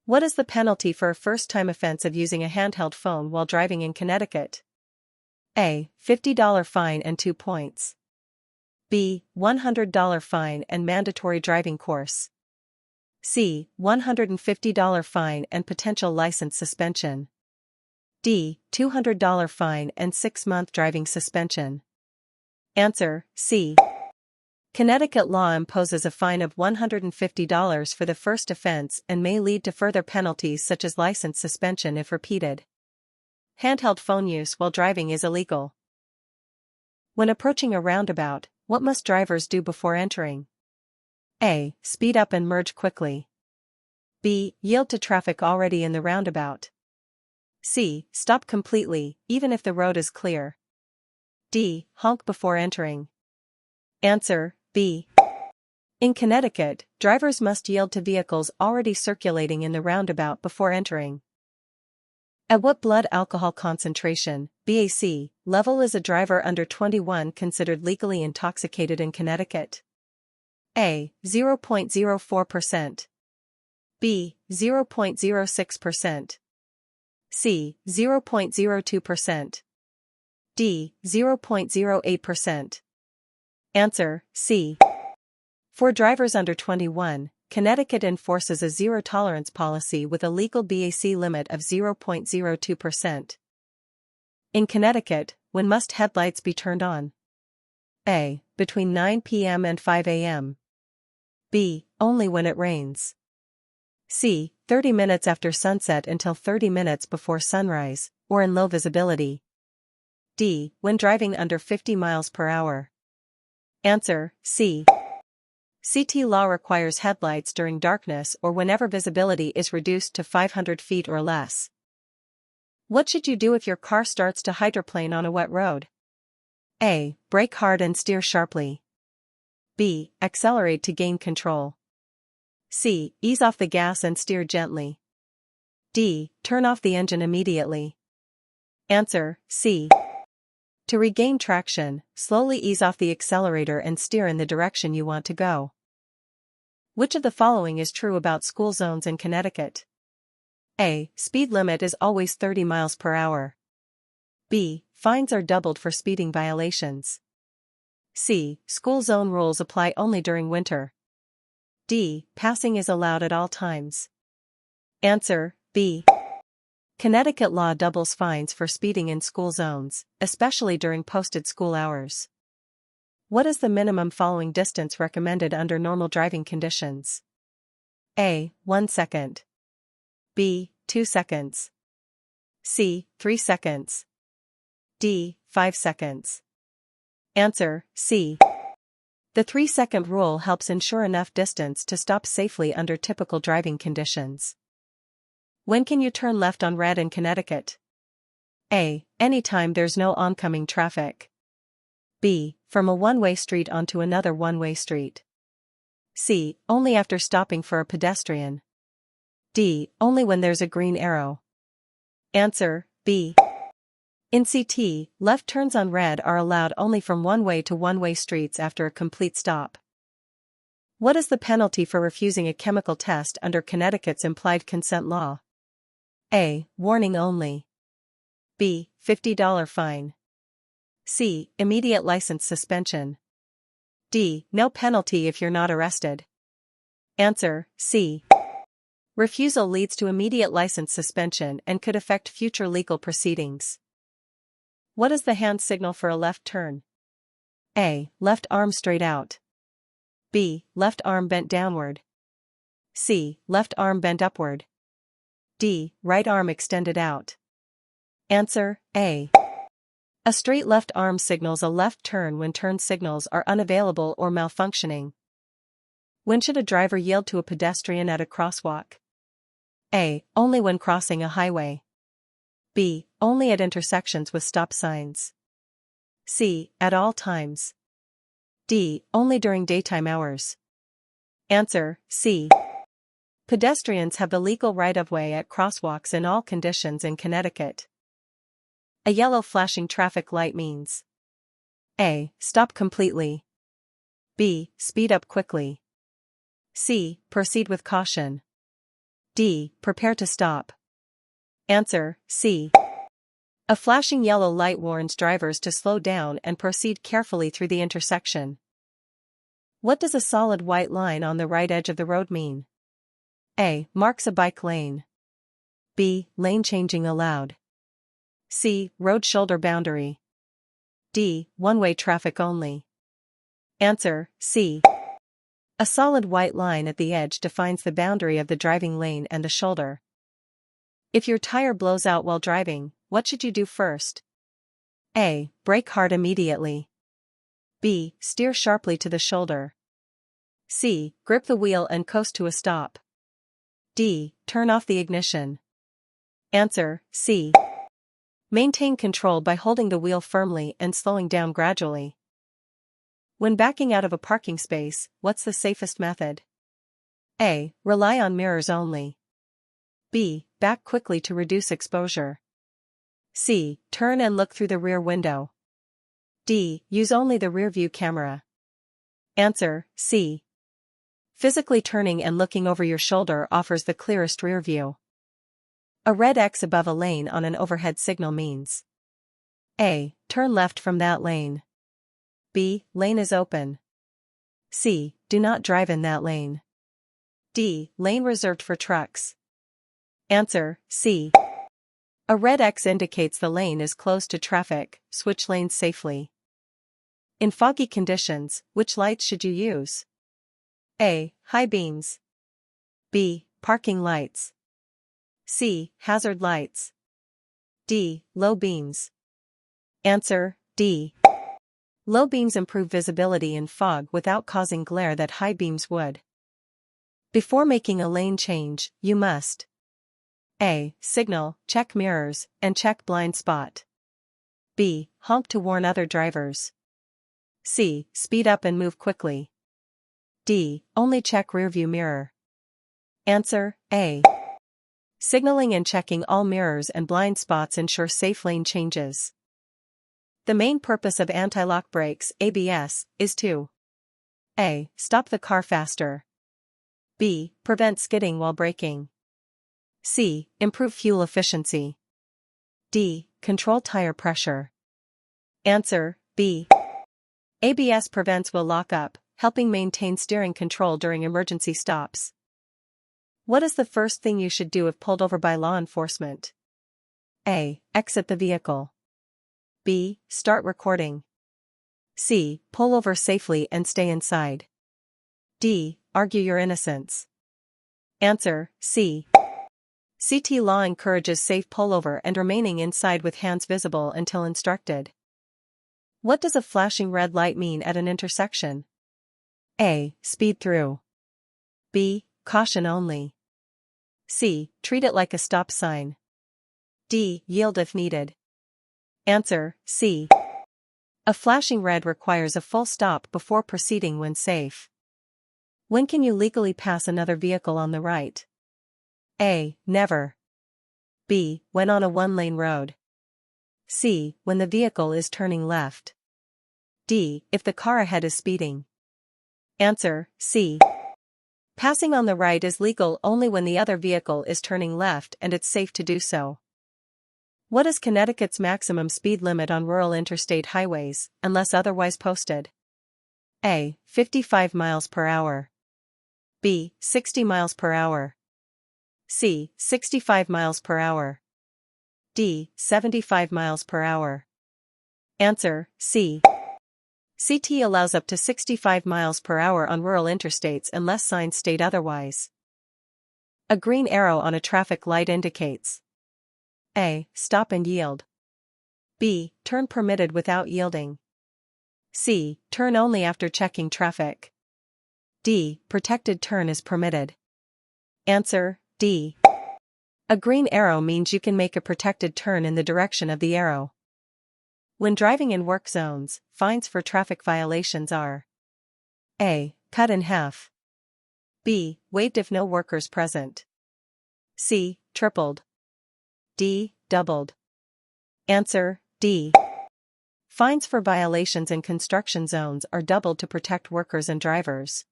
What is the penalty for a first-time offense of using a handheld phone while driving in Connecticut? A. $50 fine and 2 points. B. $100 fine and mandatory driving course. C. $150 fine and potential license suspension. D. $200 fine and 6-month driving suspension. Answer, C. Connecticut law imposes a fine of $150 for the first offense and may lead to further penalties such as license suspension if repeated. Handheld phone use while driving is illegal. When approaching a roundabout, what must drivers do before entering? A. Speed up and merge quickly. B. Yield to traffic already in the roundabout. C. Stop completely, even if the road is clear. D. Honk before entering. Answer, B. In Connecticut, drivers must yield to vehicles already circulating in the roundabout before entering. At what blood alcohol concentration, BAC, level is a driver under 21 considered legally intoxicated in Connecticut? A. 0.04%. B. 0.06%. C. 0.02%. D. 0.08%. Answer, C. For drivers under 21, Connecticut enforces a zero-tolerance policy with a legal BAC limit of 0.02%. In Connecticut, when must headlights be turned on? A. Between 9 p.m. and 5 a.m. B. Only when it rains. C. 30 minutes after sunset until 30 minutes before sunrise, or in low visibility. D. When driving under 50 miles per hour. Answer, C. CT law requires headlights during darkness or whenever visibility is reduced to 500 feet or less. What should you do if your car starts to hydroplane on a wet road? A. Brake hard and steer sharply. B. Accelerate to gain control. C. Ease off the gas and steer gently. D. Turn off the engine immediately. Answer, C. To regain traction, slowly ease off the accelerator and steer in the direction you want to go. Which of the following is true about school zones in Connecticut? A. Speed limit is always 30 miles per hour. B. Fines are doubled for speeding violations. C. School zone rules apply only during winter. D. Passing is allowed at all times. Answer, B. Connecticut law doubles fines for speeding in school zones, especially during posted school hours. What is the minimum following distance recommended under normal driving conditions? A. 1 second. B. 2 seconds. C. 3 seconds. D. 5 seconds. Answer, C. The 3-second rule helps ensure enough distance to stop safely under typical driving conditions. When can you turn left on red in Connecticut? A. Anytime there's no oncoming traffic. B. From a one-way street onto another one-way street. C. Only after stopping for a pedestrian. D. Only when there's a green arrow. Answer, B. In CT, left turns on red are allowed only from one-way to one-way streets after a complete stop. What is the penalty for refusing a chemical test under Connecticut's implied consent law? A. Warning only. B. $50 fine. C. Immediate license suspension. D. No penalty if you're not arrested. Answer, C. Refusal leads to immediate license suspension and could affect future legal proceedings. What is the hand signal for a left turn? A. Left arm straight out. B. Left arm bent downward. C. Left arm bent upward. D. Right arm extended out. Answer, A. A straight left arm signals a left turn when turn signals are unavailable or malfunctioning. When should a driver yield to a pedestrian at a crosswalk? A. Only when crossing a highway. B. Only at intersections with stop signs. C. At all times. D. Only during daytime hours. Answer, C. Pedestrians have the legal right-of-way at crosswalks in all conditions in Connecticut. A yellow flashing traffic light means A. Stop completely. B. Speed up quickly. C. Proceed with caution. D. Prepare to stop. Answer, C. A flashing yellow light warns drivers to slow down and proceed carefully through the intersection. What does a solid white line on the right edge of the road mean? A. Marks a bike lane. B. Lane changing allowed. C. Road shoulder boundary. D. One-way traffic only. Answer, C. A solid white line at the edge defines the boundary of the driving lane and the shoulder. If your tire blows out while driving, what should you do first? A. Brake hard immediately. B. Steer sharply to the shoulder. C. Grip the wheel and coast to a stop. D. Turn off the ignition. Answer, C. Maintain control by holding the wheel firmly and slowing down gradually. When backing out of a parking space, what's the safest method? A. Rely on mirrors only. B. Back quickly to reduce exposure. C. Turn and look through the rear window. D. Use only the rear-view camera. Answer, C. Physically turning and looking over your shoulder offers the clearest rear view. A red X above a lane on an overhead signal means A. Turn left from that lane. B. Lane is open. C. Do not drive in that lane. D. Lane reserved for trucks. Answer, C. A red X indicates the lane is closed to traffic. Switch lanes safely. In foggy conditions, which lights should you use? A. High beams. B. Parking lights. C. Hazard lights. D. Low beams. Answer, D. Low beams improve visibility in fog without causing glare that high beams would. Before making a lane change, you must A. Signal, check mirrors, and check blind spot. B. Honk to warn other drivers. C. Speed up and move quickly. D. Only check rearview mirror. Answer, A. Signaling and checking all mirrors and blind spots ensure safe lane changes. The main purpose of anti-lock brakes (ABS) is to A. Stop the car faster. B. Prevent skidding while braking. C. Improve fuel efficiency. D. Control tire pressure. Answer, B. ABS prevents wheel lockup, helping maintain steering control during emergency stops. What is the first thing you should do if pulled over by law enforcement? A. Exit the vehicle. B. Start recording. C. Pull over safely and stay inside. D. Argue your innocence. Answer, C. CT law encourages safe pullover and remaining inside with hands visible until instructed. What does a flashing red light mean at an intersection? A. Speed through. B. Caution only. C. Treat it like a stop sign. D. Yield if needed. Answer, C. A flashing red requires a full stop before proceeding when safe. When can you legally pass another vehicle on the right? A. Never. B. When on a one-lane road. C. When the vehicle is turning left. D. If the car ahead is speeding. Answer, C. Passing on the right is legal only when the other vehicle is turning left and it's safe to do so. What is Connecticut's maximum speed limit on rural interstate highways, unless otherwise posted? A. 55 miles per hour. B. 60 miles per hour. C. 65 miles per hour. D. 75 miles per hour. Answer, C. CT allows up to 65 miles per hour on rural interstates unless signs state otherwise. A green arrow on a traffic light indicates A. Stop and yield. B. Turn permitted without yielding. C. Turn only after checking traffic. D. Protected turn is permitted. Answer, D. A green arrow means you can make a protected turn in the direction of the arrow. When driving in work zones, fines for traffic violations are A. Cut in half. B. Waived if no workers present. C. Tripled. D. Doubled. Answer, D. Fines for violations in construction zones are doubled to protect workers and drivers.